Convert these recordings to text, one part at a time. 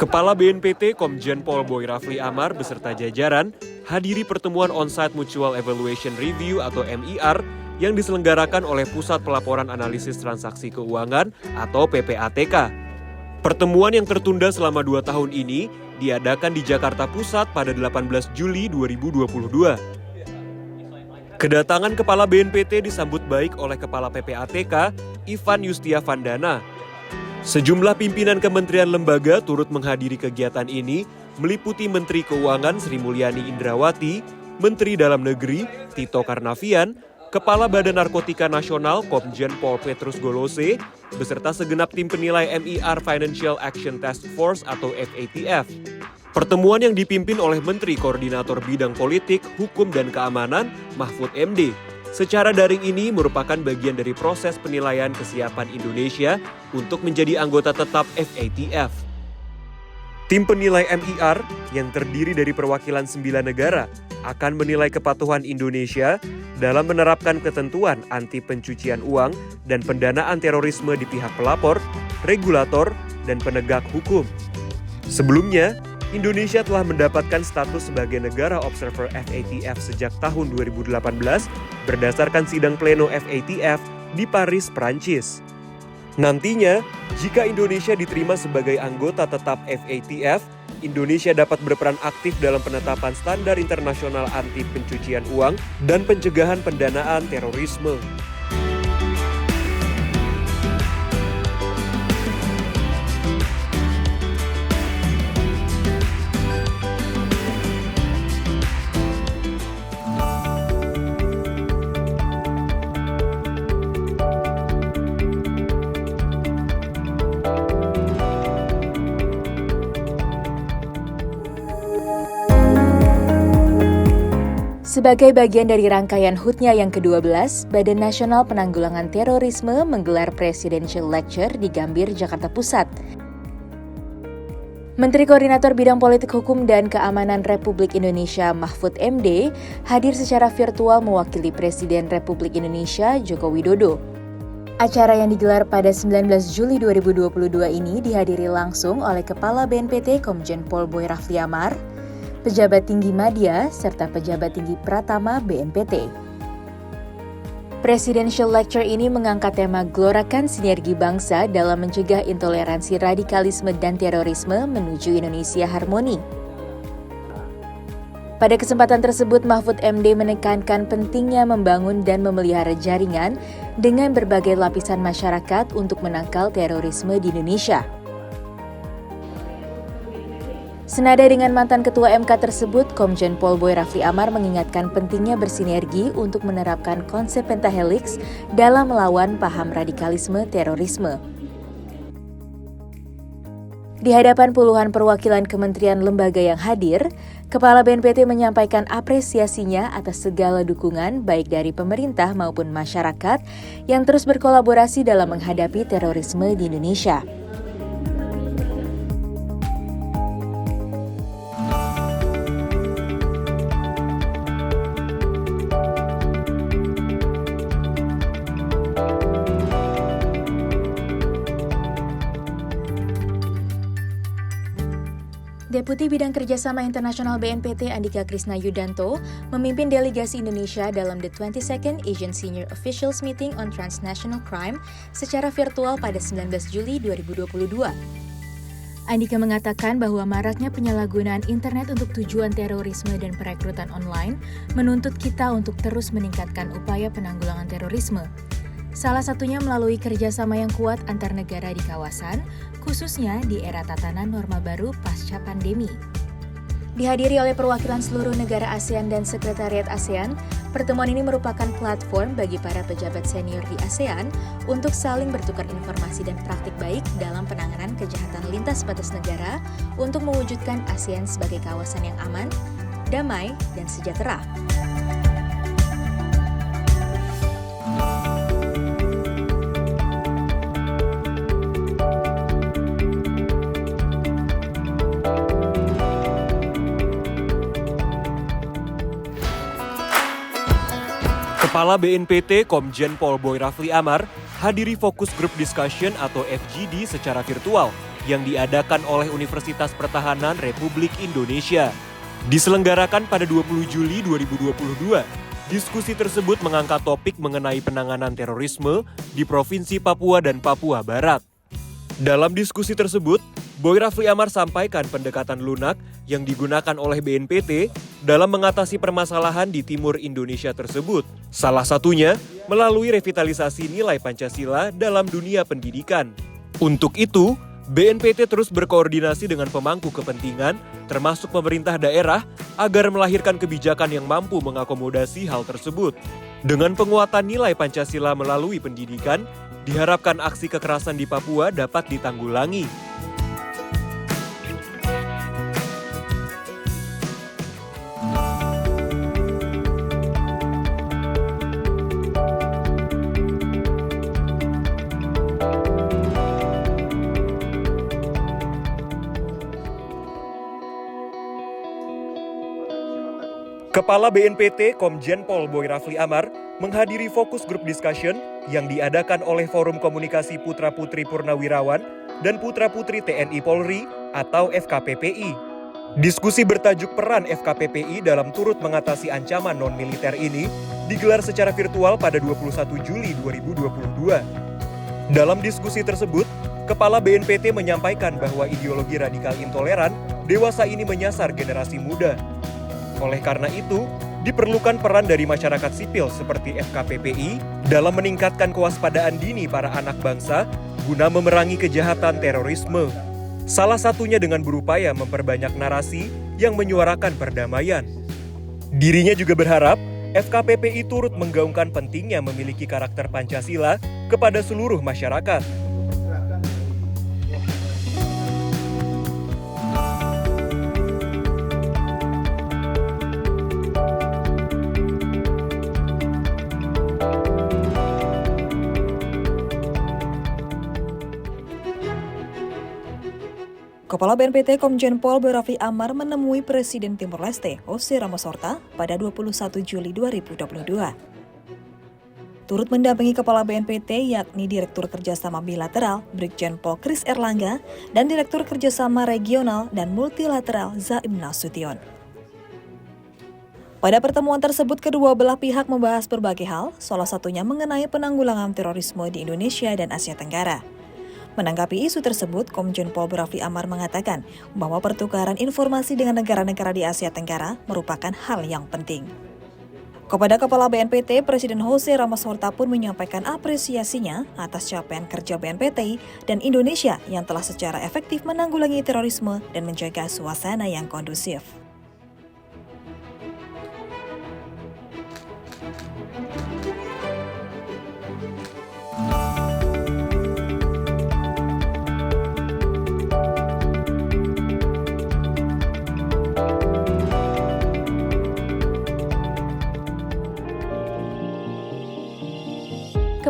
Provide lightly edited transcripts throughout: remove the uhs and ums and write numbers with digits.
Kepala BNPT Komjen Pol Boy Rafli Amar beserta jajaran hadiri pertemuan On-Site Mutual Evaluation Review atau MIR yang diselenggarakan oleh Pusat Pelaporan Analisis Transaksi Keuangan atau PPATK. Pertemuan yang tertunda selama 2 tahun ini diadakan di Jakarta Pusat pada 18 Juli 2022. Kedatangan Kepala BNPT disambut baik oleh Kepala PPATK, Ivan Yustiavandana. Sejumlah pimpinan kementerian lembaga turut menghadiri kegiatan ini, meliputi Menteri Keuangan Sri Mulyani Indrawati, Menteri Dalam Negeri Tito Karnavian, Kepala Badan Narkotika Nasional Komjen Pol Petrus Golose, beserta segenap tim penilai MIR Financial Action Task Force atau FATF. Pertemuan yang dipimpin oleh Menteri Koordinator Bidang Politik, Hukum dan Keamanan Mahfud MD. Secara daring ini merupakan bagian dari proses penilaian kesiapan Indonesia untuk menjadi anggota tetap FATF. Tim penilai MIR yang terdiri dari perwakilan 9 negara akan menilai kepatuhan Indonesia dalam menerapkan ketentuan anti pencucian uang dan pendanaan terorisme di pihak pelapor, regulator, dan penegak hukum. Sebelumnya, Indonesia telah mendapatkan status sebagai negara observer FATF sejak tahun 2018 berdasarkan sidang pleno FATF di Paris, Prancis. Nantinya, jika Indonesia diterima sebagai anggota tetap FATF, Indonesia dapat berperan aktif dalam penetapan standar internasional anti pencucian uang dan pencegahan pendanaan terorisme. Sebagai bagian dari rangkaian HUT-nya yang ke-12, Badan Nasional Penanggulangan Terorisme menggelar Presidential Lecture di Gambir, Jakarta Pusat. Menteri Koordinator Bidang Politik Hukum dan Keamanan Republik Indonesia Mahfud MD hadir secara virtual mewakili Presiden Republik Indonesia Joko Widodo. Acara yang digelar pada 19 Juli 2022 ini dihadiri langsung oleh Kepala BNPT Komjen Pol Boy Rafli Amar, pejabat tinggi Madya, serta pejabat tinggi Pratama BNPT. Presidential Lecture ini mengangkat tema Gelorakan Sinergi Bangsa dalam mencegah intoleransi radikalisme dan terorisme menuju Indonesia Harmoni. Pada kesempatan tersebut, Mahfud MD menekankan pentingnya membangun dan memelihara jaringan dengan berbagai lapisan masyarakat untuk menangkal terorisme di Indonesia. Senada dengan mantan Ketua MK tersebut, Komjen Pol Boy Rafli Amar mengingatkan pentingnya bersinergi untuk menerapkan konsep pentahelix dalam melawan paham radikalisme terorisme. Di hadapan puluhan perwakilan kementerian lembaga yang hadir, Kepala BNPT menyampaikan apresiasinya atas segala dukungan baik dari pemerintah maupun masyarakat yang terus berkolaborasi dalam menghadapi terorisme di Indonesia. Deputi Bidang Kerjasama Internasional BNPT Andika Krisna Yudanto memimpin delegasi Indonesia dalam the 22nd Asian Senior Officials Meeting on Transnational Crime secara virtual pada 19 Juli 2022. Andika mengatakan bahwa maraknya penyalahgunaan internet untuk tujuan terorisme dan perekrutan online menuntut kita untuk terus meningkatkan upaya penanggulangan terorisme. Salah satunya melalui kerjasama yang kuat antar negara di kawasan, khususnya di era tatanan norma baru pasca pandemi. Dihadiri oleh perwakilan seluruh negara ASEAN dan Sekretariat ASEAN, pertemuan ini merupakan platform bagi para pejabat senior di ASEAN untuk saling bertukar informasi dan praktik baik dalam penanganan kejahatan lintas batas negara untuk mewujudkan ASEAN sebagai kawasan yang aman, damai, dan sejahtera. Kepala BNPT Komjen Pol Boy Rafli Amar hadiri Focus Group Discussion atau FGD secara virtual yang diadakan oleh Universitas Pertahanan Republik Indonesia. Diselenggarakan pada 20 Juli 2022, diskusi tersebut mengangkat topik mengenai penanganan terorisme di Provinsi Papua dan Papua Barat. Dalam diskusi tersebut, Boy Rafli Amar sampaikan pendekatan lunak yang digunakan oleh BNPT dalam mengatasi permasalahan di timur Indonesia tersebut. Salah satunya melalui revitalisasi nilai Pancasila dalam dunia pendidikan. Untuk itu, BNPT terus berkoordinasi dengan pemangku kepentingan, termasuk pemerintah daerah, agar melahirkan kebijakan yang mampu mengakomodasi hal tersebut. Dengan penguatan nilai Pancasila melalui pendidikan, diharapkan aksi kekerasan di Papua dapat ditanggulangi. Kepala BNPT Komjen Pol Boy Rafli Amar menghadiri fokus group discussion yang diadakan oleh Forum Komunikasi Putra-Putri Purnawirawan dan Putra-Putri TNI Polri atau FKPPI. Diskusi bertajuk peran FKPPI dalam turut mengatasi ancaman non-militer ini digelar secara virtual pada 21 Juli 2022. Dalam diskusi tersebut, Kepala BNPT menyampaikan bahwa ideologi radikal intoleran dewasa ini menyasar generasi muda. Oleh karena itu, diperlukan peran dari masyarakat sipil seperti FKPPI dalam meningkatkan kewaspadaan dini para anak bangsa guna memerangi kejahatan terorisme. Salah satunya dengan berupaya memperbanyak narasi yang menyuarakan perdamaian. Dirinya juga berharap FKPPI turut menggaungkan pentingnya memiliki karakter Pancasila kepada seluruh masyarakat. Kepala BNPT Komjen Pol Boy Rafli Amar menemui Presiden Timor Leste, Jose Ramos Horta, pada 21 Juli 2022. Turut mendampingi Kepala BNPT yakni Direktur Kerjasama Bilateral, Brigjen Pol Kris Erlangga, dan Direktur Kerjasama Regional dan Multilateral Zaim Nasution. Pada pertemuan tersebut, kedua belah pihak membahas berbagai hal, salah satunya mengenai penanggulangan terorisme di Indonesia dan Asia Tenggara. Menanggapi isu tersebut, Komjen Pol Boy Rafli Amar mengatakan bahwa pertukaran informasi dengan negara-negara di Asia Tenggara merupakan hal yang penting. Kepada Kepala BNPT, Presiden Jose Ramos Horta pun menyampaikan apresiasinya atas capaian kerja BNPT dan Indonesia yang telah secara efektif menanggulangi terorisme dan menjaga suasana yang kondusif.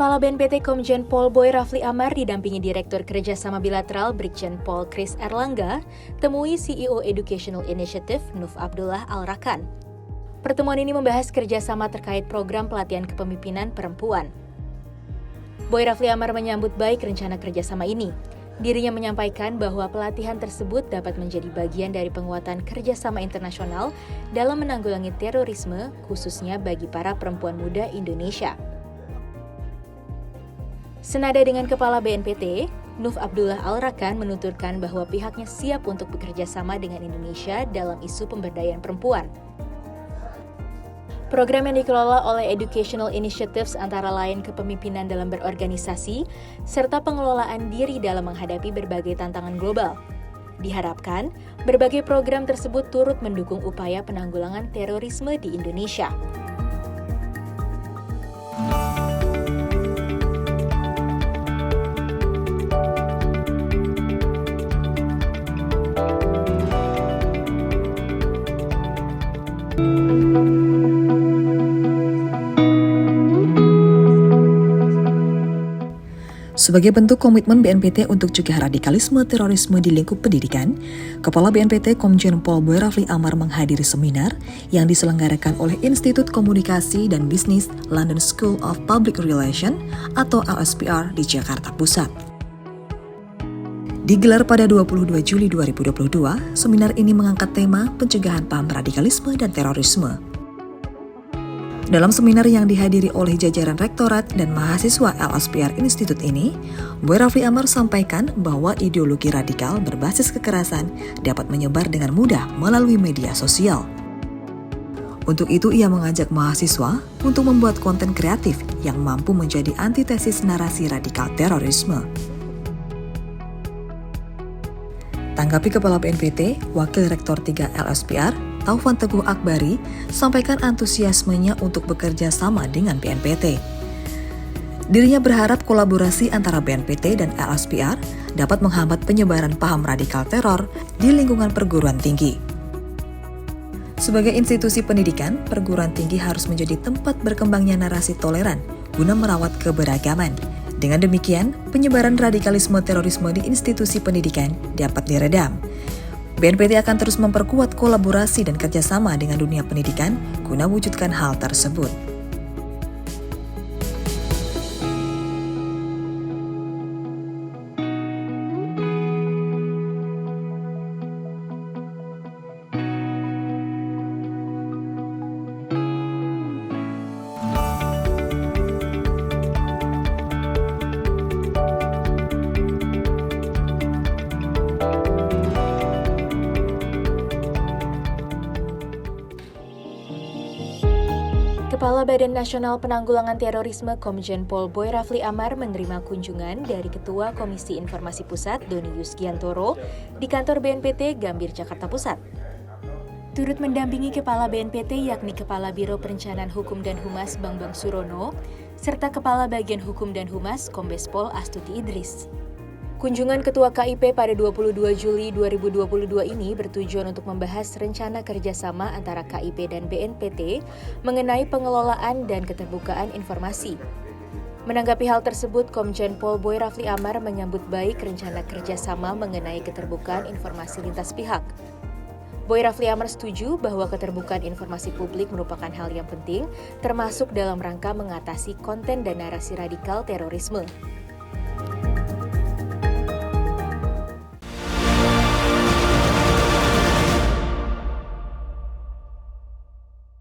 Kepala BNPT Komjen Pol Boy Rafli Amar didampingi Direktur Kerjasama Bilateral Brigjen Pol Kris Erlangga, temui CEO Educational Initiative Nuf Abdullah Al-Rakan. Pertemuan ini membahas kerjasama terkait program pelatihan kepemimpinan perempuan. Boy Rafli Amar menyambut baik rencana kerjasama ini. Dirinya menyampaikan bahwa pelatihan tersebut dapat menjadi bagian dari penguatan kerjasama internasional dalam menanggulangi terorisme, khususnya bagi para perempuan muda Indonesia. Senada dengan Kepala BNPT, Nuf Abdullah Al-Rakan menuturkan bahwa pihaknya siap untuk bekerja sama dengan Indonesia dalam isu pemberdayaan perempuan. Program yang dikelola oleh Educational Initiatives antara lain kepemimpinan dalam berorganisasi, serta pengelolaan diri dalam menghadapi berbagai tantangan global. Diharapkan, berbagai program tersebut turut mendukung upaya penanggulangan terorisme di Indonesia. Sebagai bentuk komitmen BNPT untuk cegah radikalisme terorisme di lingkup pendidikan, Kepala BNPT Komjen Pol Boy Rafli Amar menghadiri seminar yang diselenggarakan oleh Institut Komunikasi dan Bisnis London School of Public Relations atau LSPR di Jakarta Pusat. Digelar pada 22 Juli 2022, seminar ini mengangkat tema pencegahan paham radikalisme dan terorisme. Dalam seminar yang dihadiri oleh jajaran rektorat dan mahasiswa LSPR Institute ini, Boy Rafli Amar sampaikan bahwa ideologi radikal berbasis kekerasan dapat menyebar dengan mudah melalui media sosial. Untuk itu, ia mengajak mahasiswa untuk membuat konten kreatif yang mampu menjadi antitesis narasi radikal terorisme. Tanggapi Kepala BNPT, Wakil Rektor 3 LSPR, Taufan Teguh Akbari, sampaikan antusiasmenya untuk bekerja sama dengan BNPT. Dirinya berharap kolaborasi antara BNPT dan LSPR dapat menghambat penyebaran paham radikal teror di lingkungan perguruan tinggi. Sebagai institusi pendidikan, perguruan tinggi harus menjadi tempat berkembangnya narasi toleran guna merawat keberagaman. Dengan demikian, penyebaran radikalisme terorisme di institusi pendidikan dapat diredam. BNPT akan terus memperkuat kolaborasi dan kerjasama dengan dunia pendidikan guna wujudkan hal tersebut. Kepala Badan Nasional Penanggulangan Terorisme Komjen Pol Boy Rafli Amar menerima kunjungan dari Ketua Komisi Informasi Pusat Doni Yusgiantoro di kantor BNPT Gambir, Jakarta Pusat. Turut mendampingi Kepala BNPT yakni Kepala Biro Perencanaan Hukum dan Humas Bambang Surono, serta Kepala Bagian Hukum dan Humas Kombes Pol Astuti Idris. Kunjungan Ketua KIP pada 22 Juli 2022 ini bertujuan untuk membahas rencana kerjasama antara KIP dan BNPT mengenai pengelolaan dan keterbukaan informasi. Menanggapi hal tersebut, Komjen Pol Boy Rafli Amar menyambut baik rencana kerjasama mengenai keterbukaan informasi lintas pihak. Boy Rafli Amar setuju bahwa keterbukaan informasi publik merupakan hal yang penting, termasuk dalam rangka mengatasi konten dan narasi radikal terorisme.